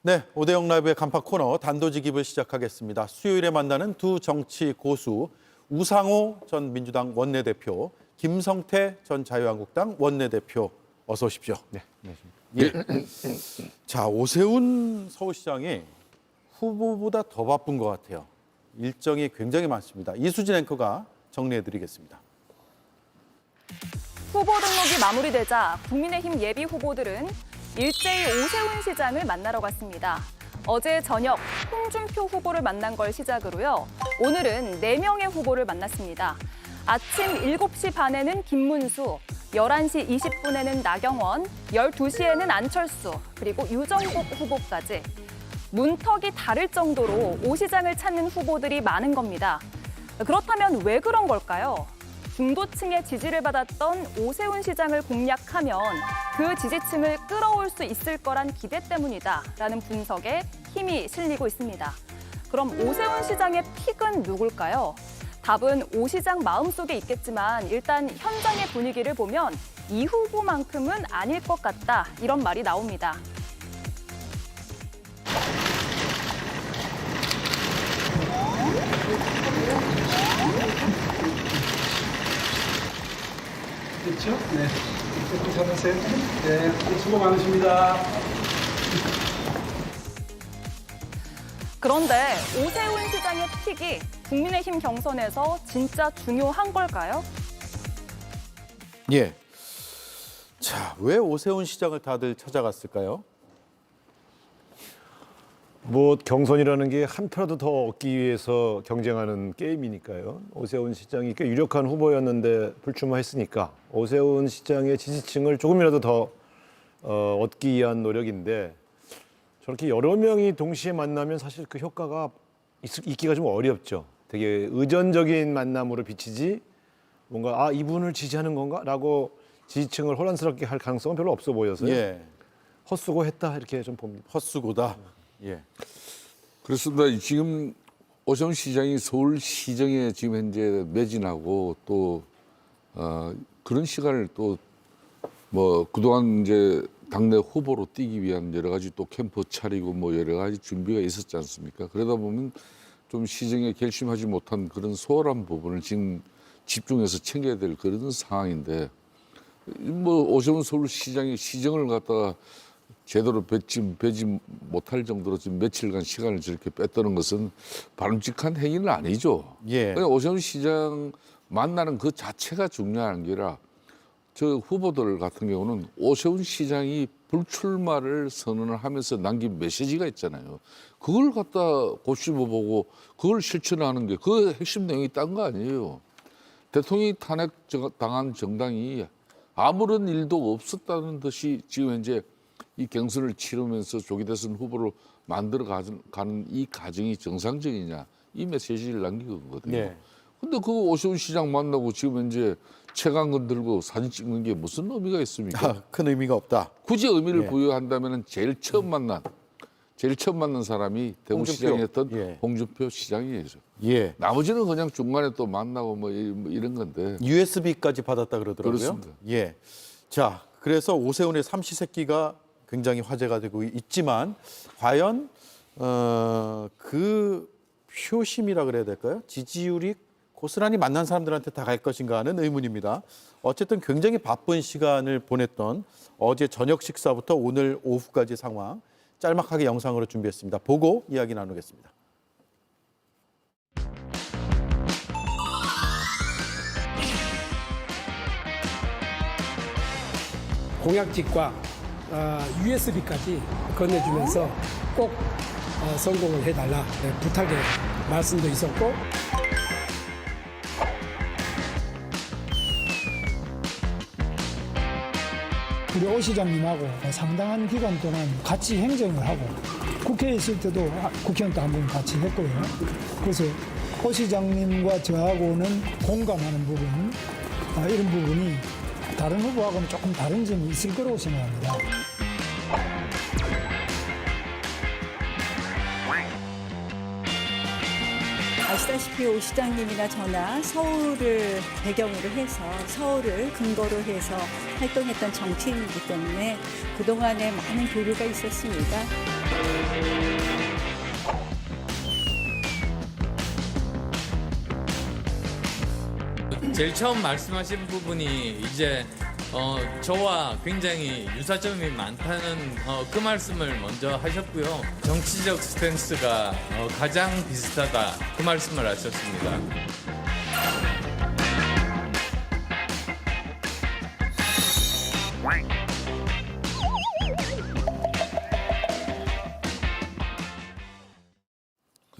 네, 오대영 라이브의 간판 코너 단도직입을 시작하겠습니다. 수요일에 만나는 두 정치 고수, 우상호 전 민주당 원내대표, 김성태 전 자유한국당 원내대표, 어서 오십시오. 네, 안녕하십니까. 예. 자, 오세훈 서울시장이 후보보다 더 바쁜 것 같아요. 일정이 굉장히 많습니다. 이수진 앵커가 정리해드리겠습니다. 후보 등록이 마무리되자 국민의힘 예비 후보들은 일제히 오세훈 시장을 만나러 갔습니다. 어제 저녁 홍준표 후보를 만난 걸 시작으로요. 오늘은 4명의 후보를 만났습니다. 아침 7시 반에는 김문수, 11시 20분에는 나경원, 12시에는 안철수, 그리고 유정국 후보까지. 문턱이 다를 정도로 오 시장을 찾는 후보들이 많은 겁니다. 그렇다면 왜 그런 걸까요? 중도층의 지지를 받았던 오세훈 시장을 공략하면 그 지지층을 끌어올 수 있을 거란 기대 때문이다라는 분석에 힘이 실리고 있습니다. 그럼 오세훈 시장의 픽은 누굴까요? 답은 오 시장 마음속에 있겠지만 일단 현장의 분위기를 보면 이 후보만큼은 아닐 것 같다 이런 말이 나옵니다. 그렇죠? 네. 잘하세요. 네, 수고 많으십니다. 그런데 오세훈 시장의 픽이 국민의힘 경선에서 진짜 중요한 걸까요? 예. 자, 왜 오세훈 시장을 다들 찾아갔을까요? 뭐 경선이라는 게 한 표라도 더 얻기 위해서 경쟁하는 게임이니까요. 오세훈 시장이 꽤 유력한 후보였는데 불출마했으니까 오세훈 시장의 지지층을 조금이라도 더 얻기 위한 노력인데 저렇게 여러 명이 동시에 만나면 사실 그 효과가 있기가 좀 어렵죠. 되게 의전적인 만남으로 비치지 뭔가 아 이분을 지지하는 건가라고 지지층을 혼란스럽게 할 가능성은 별로 없어 보여서요. 예. 헛수고했다 이렇게 좀 봅니다. 헛수고다. 예. 그렇습니다. 지금 오세훈 시장이 서울시정에 지금 현재 매진하고 또 그런 시간을 또 뭐 그동안 이제 당내 후보로 뛰기 위한 여러 가지 또 캠프 차리고 뭐 여러 가지 준비가 있었지 않습니까? 그러다 보면 좀 시정에 결심하지 못한 그런 소홀한 부분을 지금 집중해서 챙겨야 될 그런 상황인데 뭐 오세훈 서울시장이 시정을 갖다가 제대로 배지 못할 정도로 지금 며칠간 시간을 저렇게 뺐다는 것은 바람직한 행위는 아니죠. 예. 그냥 오세훈 시장 만나는 그 자체가 중요한 게 아니라 저 후보들 같은 경우는 오세훈 시장이 불출마를 선언을 하면서 남긴 메시지가 있잖아요. 그걸 갖다 곱씹어보고 그걸 실천하는 게 그 핵심 내용이 딴 거 아니에요. 대통령이 탄핵당한 정당이 아무런 일도 없었다는 듯이 지금 현재 이 경선을 치르면서 조기 대선 후보로 만들어 가는 이 과정이 정상적이냐 이 메시지를 남긴 거거든요. 예. 근데 그 오세훈 시장 만나고 지금 현재 채광건 들고 사진 찍는 게 무슨 의미가 있습니까? 아, 큰 의미가 없다. 굳이 의미를 예. 부여한다면 제일 처음 만난 사람이 대구시장이었던 예. 홍준표 시장이에요. 예. 나머지는 그냥 중간에 또 만나고 뭐 이런 건데. USB까지 받았다 그러더라고요. 그렇습니다. 예. 자, 그래서 오세훈의 삼시세끼가 굉장히 화제가 되고 있지만 과연 그 표심이라 그래야 될까요? 지지율이 고스란히 만난 사람들한테 다 갈 것인가 하는 의문입니다. 어쨌든 굉장히 바쁜 시간을 보냈던 어제 저녁 식사부터 오늘 오후까지 상황 짤막하게 영상으로 준비했습니다. 보고 이야기 나누겠습니다. 공약집과 USB까지 건네주면서 꼭 성공을 해달라 부탁의 말씀도 있었고 우리 오 시장님하고 상당한 기간 동안 같이 행정을 하고 국회에 있을 때도 국회의원도 한 번 같이 했고요. 그래서 오 시장님과 저하고는 공감하는 부분, 이런 부분이 다른 후보하고는 조금 다른 점이 있을 거라고 생각합니다. 아시다시피 오 시장님이나 저나 서울을 배경으로 해서 서울을 근거로 해서 활동했던 정치인이기 때문에 그동안에 많은 교류가 있었습니다. 제일 처음 말씀하신 부분이 이제 저와 굉장히 유사점이 많다는 그 말씀을 먼저 하셨고요. 정치적 스탠스가 가장 비슷하다 그 말씀을 하셨습니다.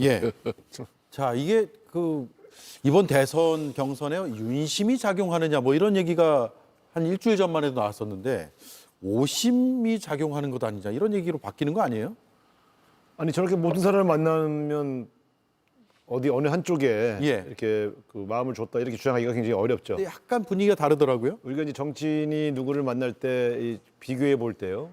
예. 자, 이게 그 이번 대선 경선에 윤심이 작용하느냐 뭐 이런 얘기가 한 일주일 전만 해도 나왔었는데 오심이 작용하는 것 아니냐 이런 얘기로 바뀌는 거 아니에요? 아니 저렇게 모든 사람을 만나면 어느 한쪽에 예. 이렇게 그 마음을 줬다 이렇게 주장하기가 굉장히 어렵죠. 근데 약간 분위기가 다르더라고요. 우리가 이제 정치인이 누구를 만날 때 비교해 볼 때요.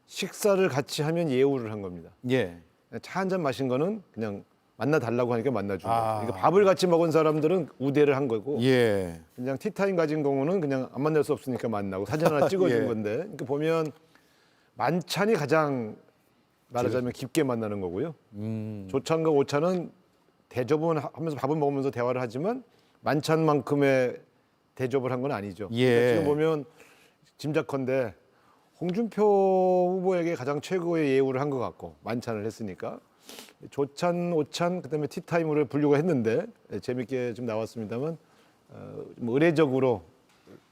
식사를 같이 하면 예우를 한 겁니다. 예. 차 한 잔 마신 거는 그냥 만나 달라고 하니까 만나준 거예요. 아. 그러니까 밥을 같이 먹은 사람들은 우대를 한 거고 예. 그냥 티타임 가진 경우는 그냥 안 만날 수 없으니까 만나고 사진 하나 찍어준 예. 건데 그러니까 보면 만찬이 가장 말하자면 깊게 만나는 거고요. 조찬과 오찬은 대접은 하면서 밥을 먹으면서 대화를 하지만 만찬만큼의 대접을 한 건 아니죠. 예. 그러니까 지금 보면 짐작컨대 홍준표 후보에게 가장 최고의 예우를 한 것 같고 만찬을 했으니까 조찬, 오찬, 그다음에 티타임을 분류가 했는데 재밌게 좀 나왔습니다만 좀 의례적으로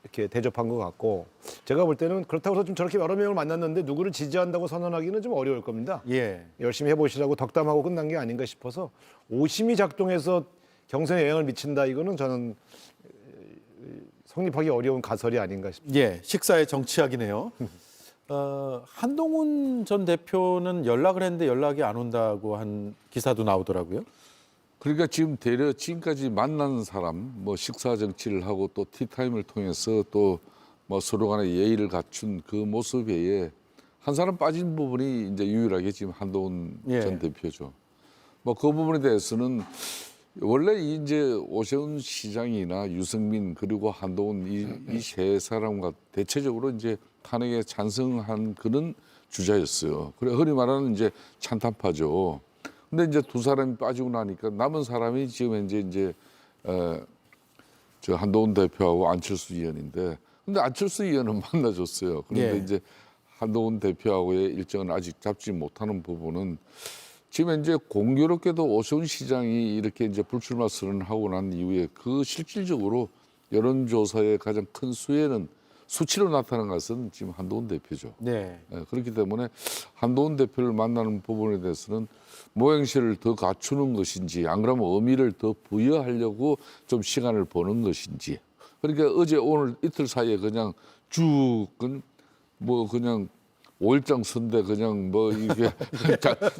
이렇게 대접한 것 같고 제가 볼 때는 그렇다고 해서 좀 저렇게 여러 명을 만났는데 누구를 지지한다고 선언하기는 좀 어려울 겁니다. 예. 열심히 해보시라고 덕담하고 끝난 게 아닌가 싶어서 오심이 작동해서 경선에 영향을 미친다 이거는 저는 성립하기 어려운 가설이 아닌가 싶습니다. 예. 식사의 정치학이네요. 한동훈 전 대표는 연락을 했는데 연락이 안 온다고 한 기사도 나오더라고요. 그러니까 지금 대려 지금까지 만난 사람, 뭐 식사 정치를 하고 또 티타임을 통해서 또 뭐 서로 간에 예의를 갖춘 그 모습 외에 한 사람 빠진 부분이 이제 유일하게 지금 한동훈 예. 전 대표죠. 뭐 그 부분에 대해서는 원래 이제 오세훈 시장이나 유승민 그리고 한동훈 이 세 사람과 대체적으로 이제 탄핵에 찬성한 그런 주자였어요. 그래 흔히 말하는 이제 찬탄파죠. 근데 이제 두 사람이 빠지고 나니까 남은 사람이 지금 현재 이제 저 한동훈 대표하고 안철수 의원인데, 근데 안철수 의원은 만나줬어요. 그런데 예. 이제 한동훈 대표하고의 일정은 아직 잡지 못하는 부분은 지금 이제 공교롭게도 오세훈 시장이 이렇게 이제 불출마 선언하고 난 이후에 그 실질적으로 여론조사의 가장 큰 수혜는 수치로 나타난 것은 지금 한동훈 대표죠. 네. 그렇기 때문에 한동훈 대표를 만나는 부분에 대해서는 모양새를 더 갖추는 것인지 안 그러면 의미를 더 부여하려고 좀 시간을 보는 것인지. 그러니까 어제 오늘 이틀 사이에 그냥 쭉 뭐 그냥 5일장 선대 그냥 뭐 이게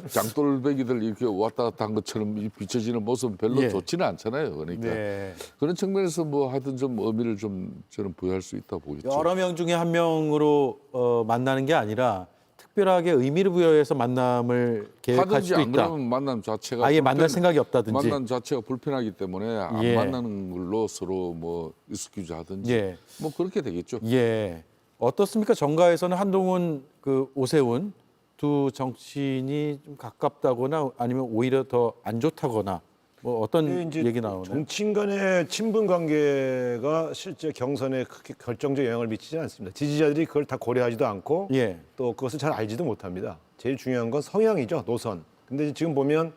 장돌배기들 이렇게 왔다 갔다 한 것처럼 비춰지는 모습은 별로 예. 좋지는 않잖아요. 그러니까 네. 그런 측면에서 뭐 하여튼 좀 의미를 좀 저는 부여할 수 있다 보겠죠. 여러 명 중에 한 명으로 만나는 게 아니라 특별하게 의미를 부여해서 만남을 계획할 하든지 수도 안 있다. 그러면 만남 자체가 아예 만날 생각이 없다든지. 만남 자체가 불편하기 때문에 안 예. 만나는 걸로 서로 뭐 익스큐즈 하든지 예. 뭐 그렇게 되겠죠. 예. 어떻습니까? 정가에서는 한동훈, 그 오세훈 두 정치인이 좀 가깝다거나 아니면 오히려 더 안 좋다거나 뭐 어떤 이제 얘기 나오나요? 정치인 간의 친분 관계가 실제 경선에 크게 결정적 영향을 미치지 않습니다. 지지자들이 그걸 다 고려하지도 않고 예. 또 그것을 잘 알지도 못합니다. 제일 중요한 건 성향이죠, 노선. 근데 지금 보면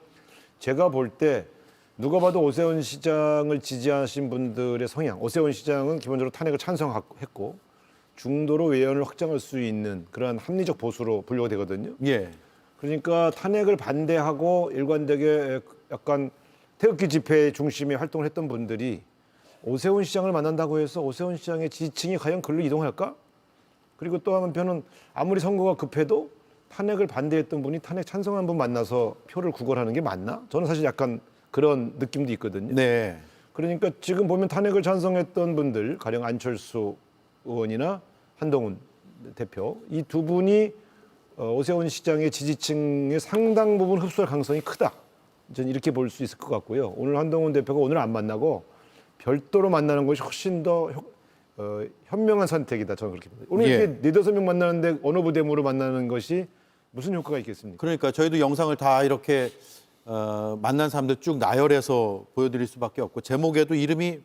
제가 볼 때 누가 봐도 오세훈 시장을 지지하신 분들의 성향, 오세훈 시장은 기본적으로 탄핵을 찬성했고 중도로 외연을 확장할 수 있는 그러한 합리적 보수로 분류가 되거든요. 예. 그러니까 탄핵을 반대하고 일관되게 약간 태극기 집회 중심의 활동을 했던 분들이 오세훈 시장을 만난다고 해서 오세훈 시장의 지지층이 과연 글로 이동할까? 그리고 또 한편은 아무리 선거가 급해도 탄핵을 반대했던 분이 탄핵 찬성한 분 만나서 표를 구걸하는 게 맞나? 저는 사실 약간 그런 느낌도 있거든요. 네. 그러니까 지금 보면 탄핵을 찬성했던 분들, 가령 안철수 의원이나 한동훈 대표, 이 두 분이 오세훈 시장의 지지층의 상당 부분 흡수할 가능성이 크다. 저는 이렇게 볼 수 있을 것 같고요. 오늘 한동훈 대표가 오늘 안 만나고 별도로 만나는 것이 훨씬 더 현명한 선택이다. 저는 그렇게 봅니다. 오늘 예. 이렇게 4-5명 만나는데 어느 부대모로 만나는 것이 무슨 효과가 있겠습니까? 그러니까 저희도 영상을 다 이렇게 만난 사람들 쭉 나열해서 보여드릴 수밖에 없고 제목에도 이름이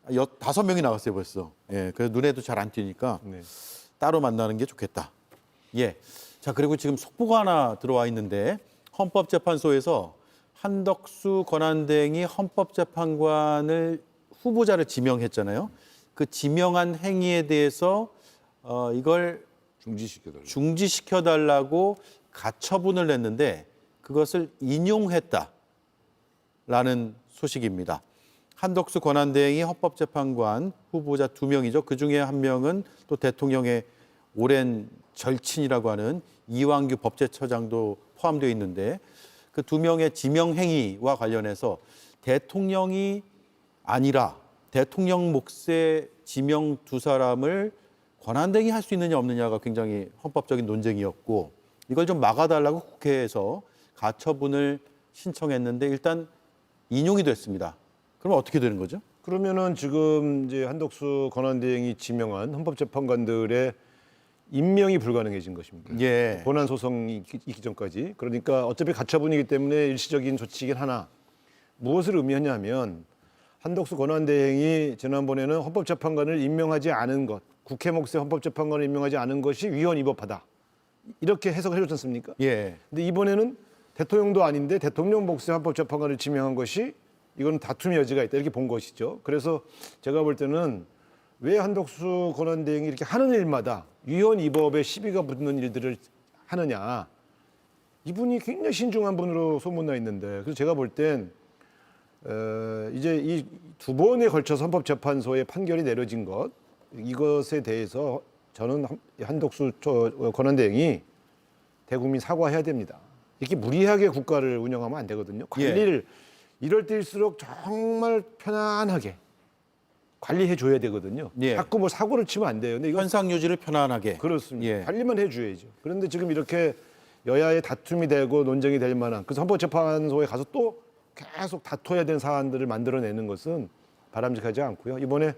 5명이 나왔어요 벌써. 예, 그래서 눈에도 잘 안 띄니까 네. 따로 만나는 게 좋겠다. 예. 자, 그리고 지금 속보가 하나 들어와 있는데 헌법재판소에서 한덕수 권한대행이 헌법재판관을 후보자를 지명했잖아요. 그 지명한 행위에 대해서 이걸 중지시켜달라고 가처분을 냈는데 그것을 인용했다라는 소식입니다. 한덕수 권한대행이 헌법재판관 후보자 2명이죠. 그중에 한 명은 또 대통령의 오랜 절친이라고 하는 이완규 법제처장도 포함되어 있는데 그 2명의 지명 행위와 관련해서 대통령이 아니라 대통령 몫의 지명 2사람을 권한대행이 할 수 있느냐 없느냐가 굉장히 헌법적인 논쟁이었고 이걸 좀 막아달라고 국회에서 가처분을 신청했는데 일단 인용이 됐습니다. 그럼 어떻게 되는 거죠? 그러면은 지금 이제 한덕수 권한대행이 지명한 헌법재판관들의 임명이 불가능해진 것입니다. 예. 본안 소송이 있기 전까지. 그러니까 어차피 가처분이기 때문에 일시적인 조치이긴 하나 무엇을 의미하냐면 한덕수 권한대행이 지난번에는 헌법재판관을 임명하지 않은 것, 국회 몫의 헌법재판관을 임명하지 않은 것이 위헌 위법하다. 이렇게 해석을 해줬지 않습니까? 예. 근데 이번에는 대통령도 아닌데 대통령 몫의 헌법재판관을 지명한 것이 이거는 다툼의 여지가 있다. 이렇게 본 것이죠. 그래서 제가 볼 때는 왜 한덕수 권한대행이 이렇게 하는 일마다 위헌 위법에 시비가 붙는 일들을 하느냐. 이분이 굉장히 신중한 분으로 소문나 있는데 그래서 제가 볼 땐 이제 이 2번에 걸쳐서 헌법재판소의 판결이 내려진 것 이것에 대해서 저는 한덕수 권한대행이 대국민 사과해야 됩니다. 이렇게 무리하게 국가를 운영하면 안 되거든요. 관리를 이럴 때일수록 정말 편안하게 관리해 줘야 되거든요. 예. 자꾸 뭐 사고를 치면 안 돼요. 근데 이건 현상 유지를 편안하게. 그렇습니다. 예. 관리만 해줘야죠. 그런데 지금 이렇게 여야의 다툼이 되고 논쟁이 될 만한 그래서 헌법재판소에 가서 또 계속 다퉈야 되는 사안들을 만들어내는 것은 바람직하지 않고요. 이번에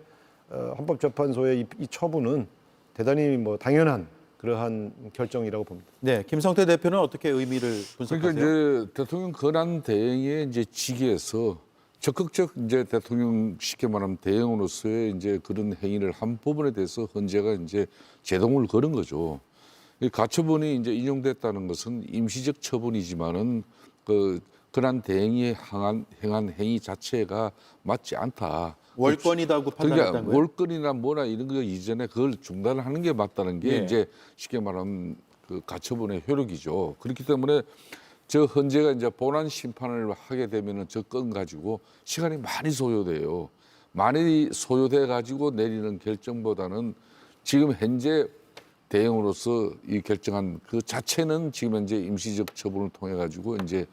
헌법재판소의 이 처분은 대단히 뭐 당연한 그러한 결정이라고 봅니다. 네, 김성태 대표는 어떻게 의미를 분석하세요? 그러니까 이제 대통령 권한 대행의 이제 직위에서 적극적 이제 대통령 쉽게 말하면 대행으로서의 이제 그런 행위를 한 부분에 대해서 헌재가 이제 제동을 걸은 거죠. 이 가처분이 이제 인용됐다는 것은 임시적 처분이지만은 그 권한 대행이 행한 행위 자체가 맞지 않다. 월권이다고 판단했다는 그러니까 거예요? 월권이나 뭐나 이런 거 이전에 그걸 중단하는 게 맞다는 게 예. 이제 쉽게 말하면 그 가처분의 효력이죠. 그렇기 때문에 저 헌재가 이제 본안 심판을 하게 되면은 저 건 가지고 시간이 많이 소요돼요. 많이 소요돼 가지고 내리는 결정보다는 지금 현재 대행으로서 이 결정한 그 자체는 지금 현재 임시적 처분을 통해 가지고 이제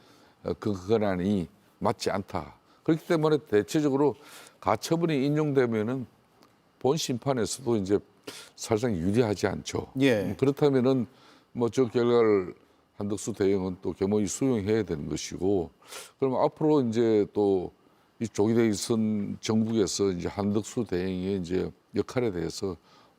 그 권한이 맞지 않다. 그렇기 때문에 대체적으로 가처분이 인용되면은 본 심판에서도 이제 사실상 유리하지 않죠. 예. 그렇다면은 뭐 저 결과를 한덕수 대행은 또 겸허히 수용해야 되는 것이고, 그럼 앞으로 이제 또 이 조기대선 정국에서 이제 한덕수 대행의 이제 역할에 대해서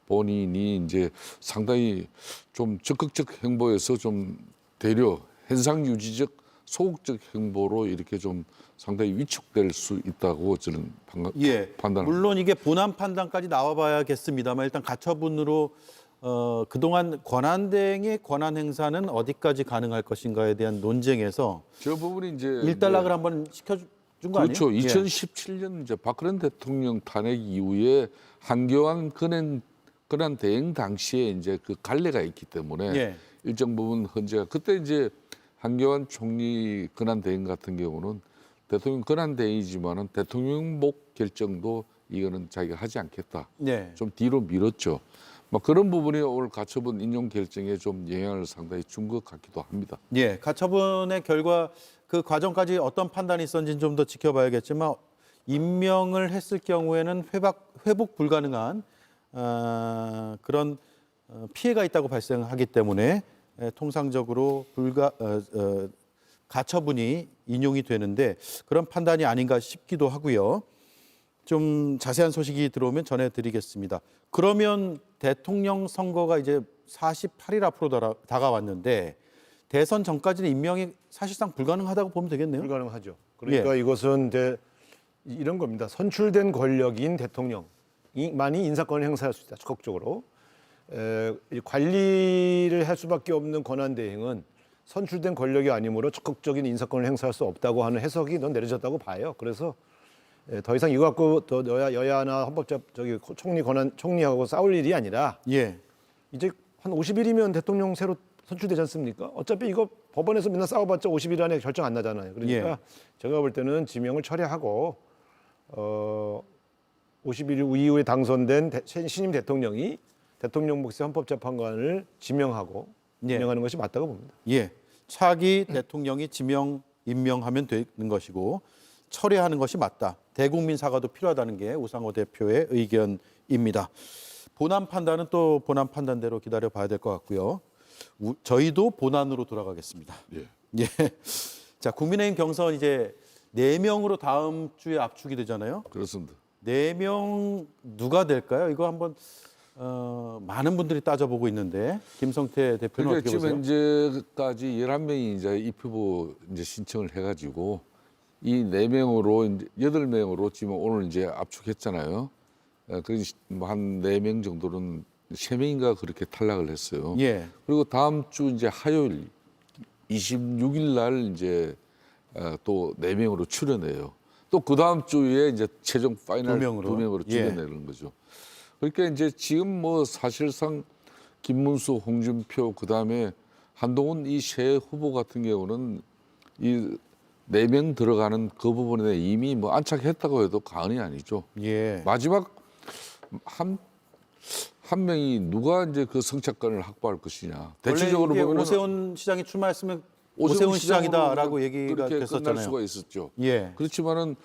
본인이 이제 상당히 좀 적극적 행보에서 좀 되려 현상 유지적 소극적 행보로 이렇게 좀 상당히 위축될 수 있다고 저는 예. 판단합니다. 물론 이게 본안 판단까지 나와봐야겠습니다만 일단 가처분으로 그동안 권한대행의 권한 행사는 어디까지 가능할 것인가에 대한 논쟁에서 저 부분이 이제 일단락을 한번 시켜준 거 그렇죠. 아니에요? 2017년 이제 박근혜 대통령 탄핵 이후에 한교안 권한 대행 당시에 이제 그 갈래가 있기 때문에 예. 일정 부분 헌재가 그때 이제 한교안 총리 권한 대행 같은 경우는 대통령 권한 대행이지만은 대통령 목 결정도 이거는 자기가 하지 않겠다. 네. 좀 뒤로 밀었죠. 뭐 그런 부분이 오늘 가처분 인용 결정에 좀 영향을 상당히 준 것 같기도 합니다. 예, 가처분의 결과 그 과정까지 어떤 판단이 있었는지는 좀 더 지켜봐야겠지만 임명을 했을 경우에는 회복 불가능한 그런 피해가 있다고 발생하기 때문에 통상적으로 가처분이 인용이 되는데 그런 판단이 아닌가 싶기도 하고요. 좀 자세한 소식이 들어오면 전해드리겠습니다. 그러면 대통령 선거가 이제 48일 앞으로 다가왔는데 대선 전까지는 임명이 사실상 불가능하다고 보면 되겠네요. 불가능하죠. 그러니까 이것은 이제 이런 겁니다. 선출된 권력인 대통령만이 인사권을 행사할 수 있다. 적극적으로. 이 관리를 할 수밖에 없는 권한대행은 선출된 권력이 아니므로 적극적인 인사권을 행사할 수 없다고 하는 해석이 넌 내려졌다고 봐요. 그래서 더 이상 이거 갖고 더 여야나 헌법자 총리 권한 총리하고 싸울 일이 아니라 예. 이제 한 50일이면 대통령 새로 선출되지 않습니까? 어차피 이거 법원에서 맨날 싸워봤자 50일 안에 결정 안 나잖아요. 그러니까 제가 볼 때는 지명을 철회하고 50일 이후에 당선된 신임 대통령이 대통령 몫의 헌법재판관을 지명하고 임명하는 것이 맞다고 봅니다. 예. 차기 대통령이 지명 임명하면 되는 것이고 철회하는 것이 맞다. 대국민 사과도 필요하다는 게 우상호 대표의 의견입니다. 본안 판단은 또 본안 판단대로 기다려 봐야 될 것 같고요. 저희도 본안으로 돌아가겠습니다. 예. 예. 자, 국민의힘 경선 이제 4명으로 다음 주에 압축이 되잖아요. 그렇습니다. 4명 누가 될까요? 이거 한번 많은 분들이 따져보고 있는데 김성태 대표는 그러니까 어떻게 지금 보세요? 현재까지 11명이 이제 입후보 이제 신청을 해가지고 이 4명으로 이제 8명으로 지금 오늘 이제 압축했잖아요. 그래서 한 4명 정도는 3명인가 그렇게 탈락을 했어요. 예. 그리고 다음 주 이제 화요일 26일 날 이제 또 4명으로 출연해요. 또 그 다음 주에 이제 최종 파이널 2명으로 출연하는 거죠. 그러니까 이제 지금 뭐 사실상 김문수, 홍준표, 그 다음에 한동훈 이 세 후보 같은 경우는 이 4명 들어가는 그 부분에 이미 뭐 안착했다고 해도 과언이 아니죠. 예. 마지막 한 명이 누가 이제 그 성착권을 확보할 것이냐. 대체적으로 원래 이게 보면 오세훈 시장이 출마했으면 오세훈 시장이다라고 얘기가 그렇게 끝날 됐었잖아요. 수가 있었죠. 예. 그렇지만은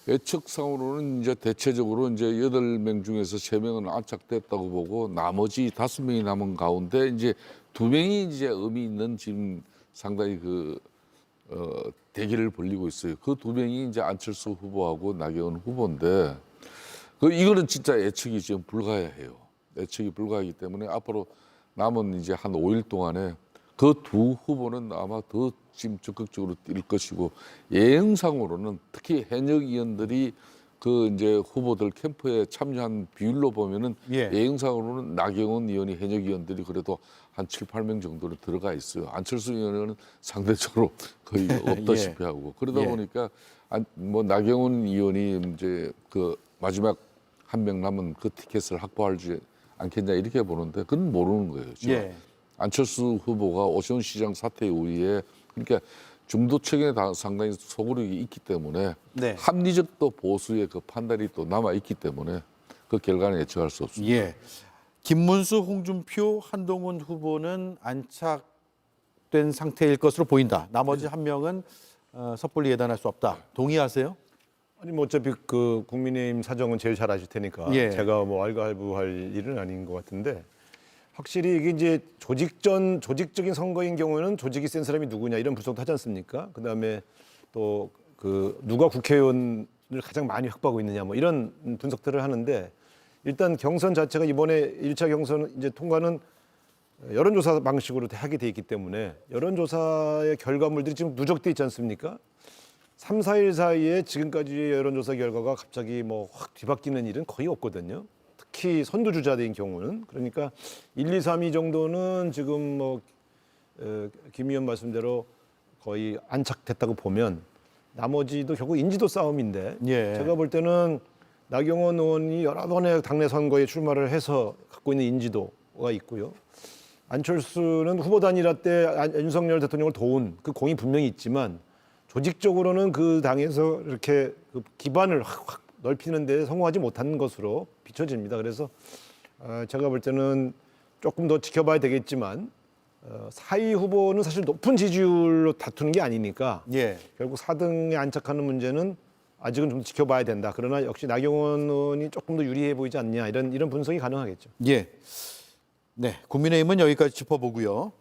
예측상으로는 이제 대체적으로 이제 8명 중에서 3명은 안착됐다고 보고 나머지 5명이 남은 가운데 이제 2명이 이제 의미 있는 지금 상당히 대기를 벌리고 있어요. 그 2명이 이제 안철수 후보하고 나경원 후보인데 이거는 진짜 예측이 지금 불가해요. 예측이 불가하기 때문에 앞으로 남은 이제 한 5일 동안에 그 두 후보는 아마 더 지금 적극적으로 뛸 것이고 예상상으로는 특히 현역 의원들이 그 이제 후보들 캠프에 참여한 비율로 보면은 예상상으로는 나경원 의원이 현역 의원들이 그래도 한 7, 8명 정도로 들어가 있어요. 안철수 의원은 상대적으로 거의 없다시피 하고 그러다 보니까 뭐 나경원 의원이 이제 그 마지막 한 명 남은 그 티켓을 확보하지 않겠냐 이렇게 보는데 그건 모르는 거예요. 지금. 안철수 후보가 오세훈 시장 사태 이후에 그러니까 중도 측에 상당히 소구력이 있기 때문에 합리적 또 보수의 그 판단이 또 남아 있기 때문에 그 결과는 예측할 수 없습니다. 예. 김문수, 홍준표, 한동훈 후보는 안착된 상태일 것으로 보인다. 나머지 한 명은 섣불리 예단할 수 없다. 동의하세요? 아니 뭐 어차피 그 국민의힘 사정은 제일 잘 아실 테니까 제가 뭐 알갈부할 일은 아닌 것 같은데 확실히 이게 이제 조직적인 선거인 경우에는 조직이 센 사람이 누구냐 이런 분석도 하지 않습니까? 그다음에 또 그 누가 국회의원을 가장 많이 확보하고 있느냐 뭐 이런 분석들을 하는데 일단 경선 자체가 이번에 1차 경선 이제 통과는 여론조사 방식으로 하게 돼 있기 때문에 여론조사의 결과물들이 지금 누적돼 있지 않습니까? 3, 4일 사이에 지금까지의 여론조사 결과가 갑자기 뭐 확 뒤바뀌는 일은 거의 없거든요. 특히 선두주자인 경우는 그러니까 1, 2, 3위 정도는 지금 뭐 김 의원 말씀대로 거의 안착됐다고 보면 나머지도 결국 인지도 싸움인데 제가 볼 때는 나경원 의원이 여러 번의 당내 선거에 출마를 해서 갖고 있는 인지도가 있고요. 안철수는 후보 단일화 때 윤석열 대통령을 도운 그 공이 분명히 있지만 조직적으로는 그 당에서 이렇게 그 기반을 확 넓히는 데 성공하지 못한 것으로 비춰집니다. 그래서 제가 볼 때는 조금 더 지켜봐야 되겠지만 4위 후보는 사실 높은 지지율로 다투는 게 아니니까 결국 4등에 안착하는 문제는 아직은 좀 지켜봐야 된다. 그러나 역시 나경원 의원이 조금 더 유리해 보이지 않냐 이런 분석이 가능하겠죠. 네, 국민의힘은 여기까지 짚어보고요.